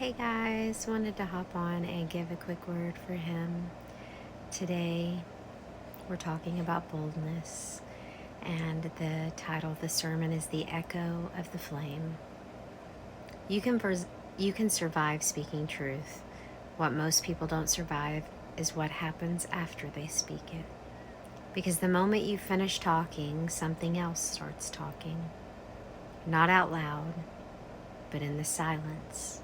Hey guys, wanted to hop on and give a quick word for him. Today we're talking about boldness, and the title of the sermon is The Echo of the Flame. You can survive speaking truth. What most people don't survive is what happens after they speak it. Because the moment you finish talking, something else starts talking. Not out loud, but in the silence.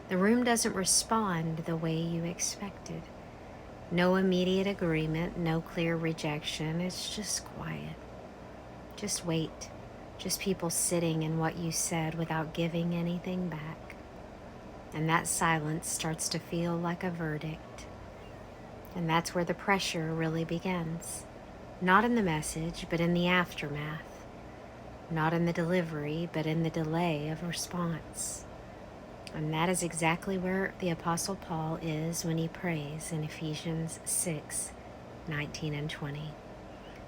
The room doesn't respond the way you expected. No immediate agreement, no clear rejection. It's just quiet. Just wait. Just people sitting in what you said without giving anything back. And that silence starts to feel like a verdict. And that's where the pressure really begins. Not in the message, but in the aftermath. Not in the delivery, but in the delay of response. And that is exactly where the Apostle Paul is when he prays in Ephesians 6:19 and 20.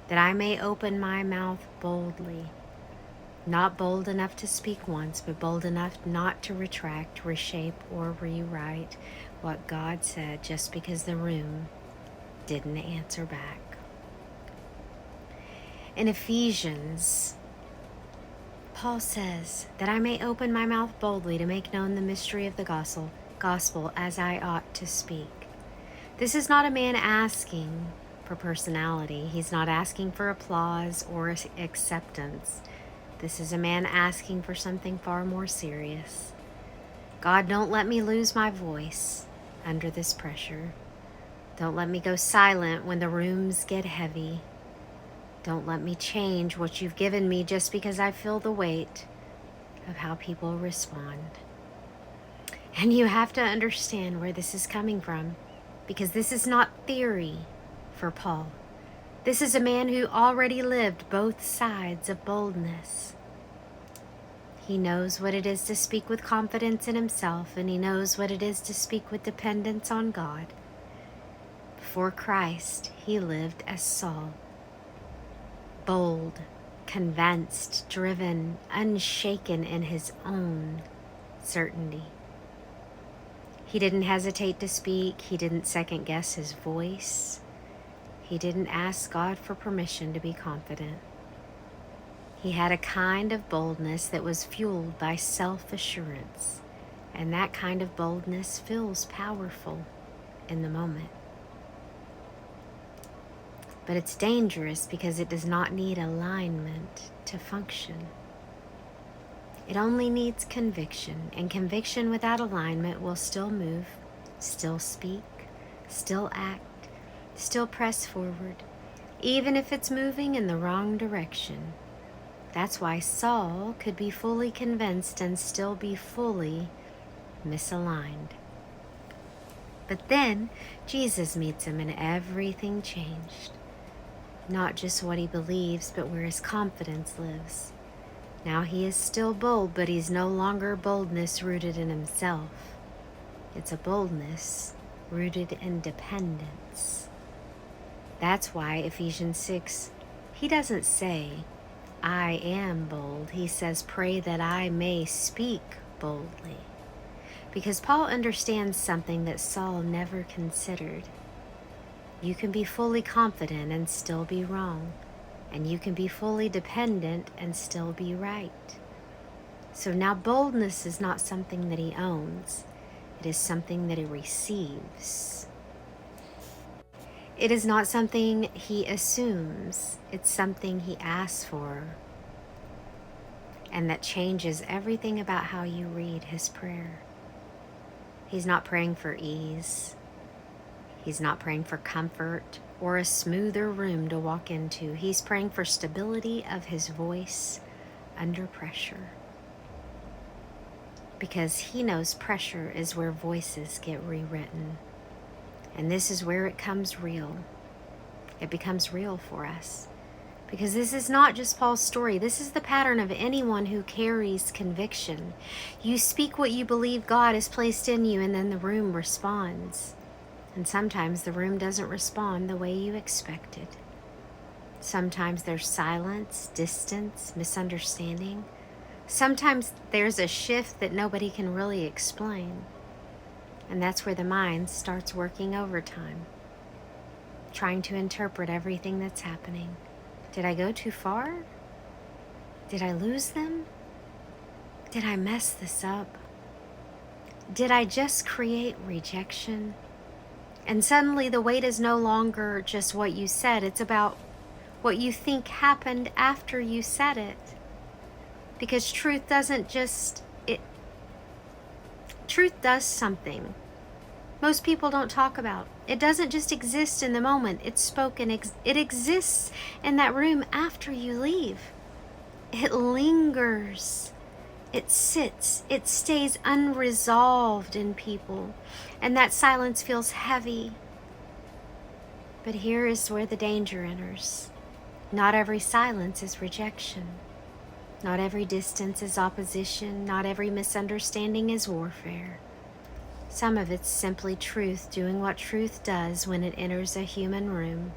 That I may open my mouth boldly, not bold enough to speak once, but bold enough not to retract, reshape, or rewrite what God said just because the room didn't answer back. In Ephesians, Paul says that I may open my mouth boldly to make known the mystery of the gospel as I ought to speak. This is not a man asking for personality. He's not asking for applause or acceptance. This is a man asking for something far more serious. God, don't let me lose my voice under this pressure. Don't let me go silent when the rooms get heavy. Don't let me change what you've given me just because I feel the weight of how people respond. And you have to understand where this is coming from, because this is not theory for Paul. This is a man who already lived both sides of boldness. He knows what it is to speak with confidence in himself, and he knows what it is to speak with dependence on God. Before Christ, he lived as Saul. Bold, convinced, driven, unshaken in his own certainty. He didn't hesitate to speak. He didn't second guess his voice. He didn't ask God for permission to be confident. He had a kind of boldness that was fueled by self-assurance, and that kind of boldness feels powerful in the moment. But it's dangerous because it does not need alignment to function. It only needs conviction, and conviction without alignment will still move, still speak, still act, still press forward, even if it's moving in the wrong direction. That's why Saul could be fully convinced and still be fully misaligned. But then Jesus meets him and everything changed. Not just what he believes, but where his confidence lives. Now he is still bold, but he's no longer boldness rooted in himself. It's a boldness rooted in dependence. That's why Ephesians 6, he doesn't say, I am bold. He says, pray that I may speak boldly. Because Paul understands something that Saul never considered. You can be fully confident and still be wrong. And you can be fully dependent and still be right. So now boldness is not something that he owns. It is something that he receives. It is not something he assumes. It's something he asks for. And that changes everything about how you read his prayer. He's not praying for ease. He's not praying for comfort or a smoother room to walk into. He's praying for stability of his voice under pressure. Because he knows pressure is where voices get rewritten. And this is where it comes real. It becomes real for us. Because this is not just Paul's story. This is the pattern of anyone who carries conviction. You speak what you believe God has placed in you, and then the room responds. And sometimes the room doesn't respond the way you expected. Sometimes there's silence, distance, misunderstanding. Sometimes there's a shift that nobody can really explain. And that's where the mind starts working overtime, trying to interpret everything that's happening. Did I go too far? Did I lose them? Did I mess this up? Did I just create rejection? And suddenly the weight is no longer just what you said. It's about what you think happened after you said it. Because truth does something most people don't talk about. It doesn't just exist in the moment. It's spoken. It exists in that room after you leave. It lingers. It sits. It stays unresolved in people. And that silence feels heavy. But here is where the danger enters. Not every silence is rejection. Not every distance is opposition. Not every misunderstanding is warfare. Some of it's simply truth doing what truth does when it enters a human room.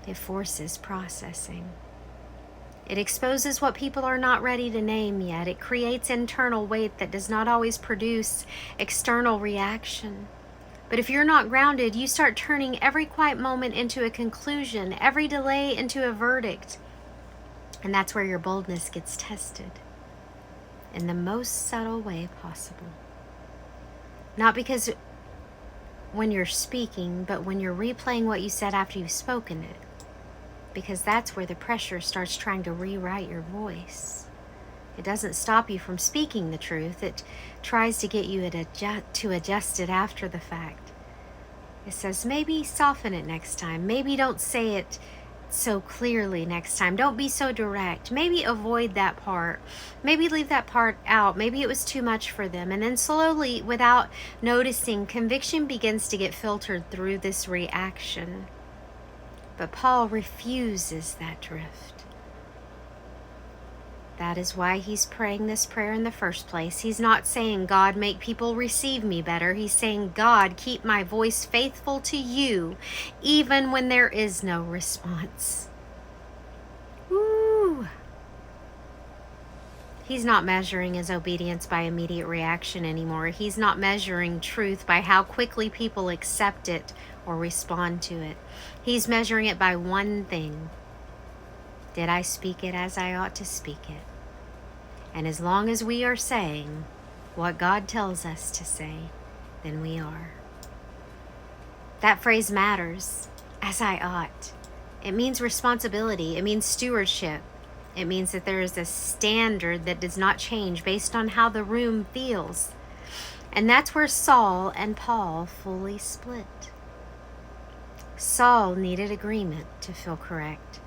It forces processing. It exposes what people are not ready to name yet. It creates internal weight that does not always produce external reaction. But if you're not grounded, you start turning every quiet moment into a conclusion, every delay into a verdict. And that's where your boldness gets tested in the most subtle way possible. Not because when you're speaking, but when you're replaying what you said after you've spoken it. Because that's where the pressure starts trying to rewrite your voice. It doesn't stop you from speaking the truth. It tries to get you to adjust it after the fact. It says, maybe soften it next time. Maybe don't say it so clearly next time. Don't be so direct. Maybe avoid that part. Maybe leave that part out. Maybe it was too much for them. And then slowly, without noticing, conviction begins to get filtered through this reaction. But Paul refuses that drift. That is why he's praying this prayer in the first place. He's not saying, God, make people receive me better. He's saying, God, keep my voice faithful to you, even when there is no response. Woo! He's not measuring his obedience by immediate reaction anymore. He's not measuring truth by how quickly people accept it or respond to it. He's measuring it by one thing. Did I speak it as I ought to speak it? And as long as we are saying what God tells us to say, then we are. That phrase matters, as I ought. It means responsibility. It means stewardship. It means that there is a standard that does not change based on how the room feels. And that's where Saul and Paul fully split. Saul needed agreement to feel correct.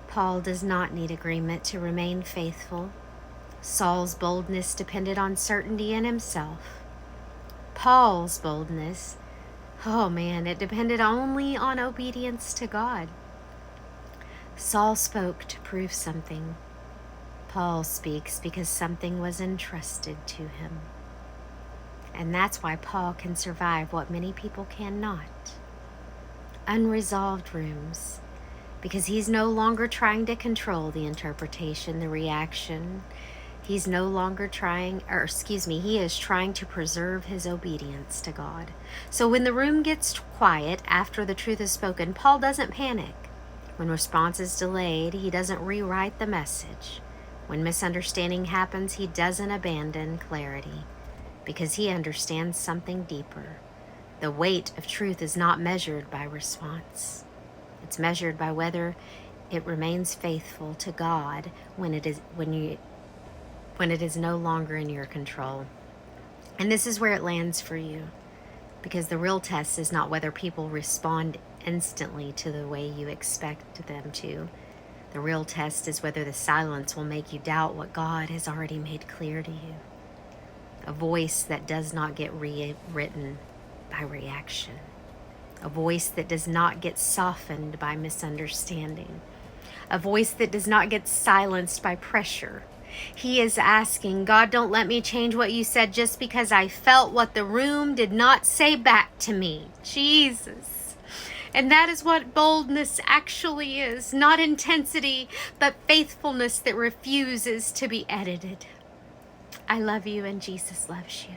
Paul does not need agreement to remain faithful. Saul's boldness depended on certainty in himself. Paul's boldness, it depended only on obedience to God. Saul spoke to prove something. Paul speaks because something was entrusted to him. And that's why Paul can survive what many people cannot. Unresolved rooms. Because he's no longer trying to control the interpretation, the reaction. He is trying to preserve his obedience to God. So when the room gets quiet after the truth is spoken, Paul doesn't panic. When response is delayed, he doesn't rewrite the message. When misunderstanding happens, he doesn't abandon clarity because he understands something deeper. The weight of truth is not measured by response. It's measured by whether it remains faithful to God when it is no longer in your control. And this is where it lands for you, because the real test is not whether people respond instantly to the way you expect them to. The real test is whether the silence will make you doubt what God has already made clear to you. A voice that does not get rewritten by reaction. A voice that does not get softened by misunderstanding. A voice that does not get silenced by pressure. He is asking, God, don't let me change what you said just because I felt what the room did not say back to me. Jesus. And that is what boldness actually is. Not intensity, but faithfulness that refuses to be edited. I love you and Jesus loves you.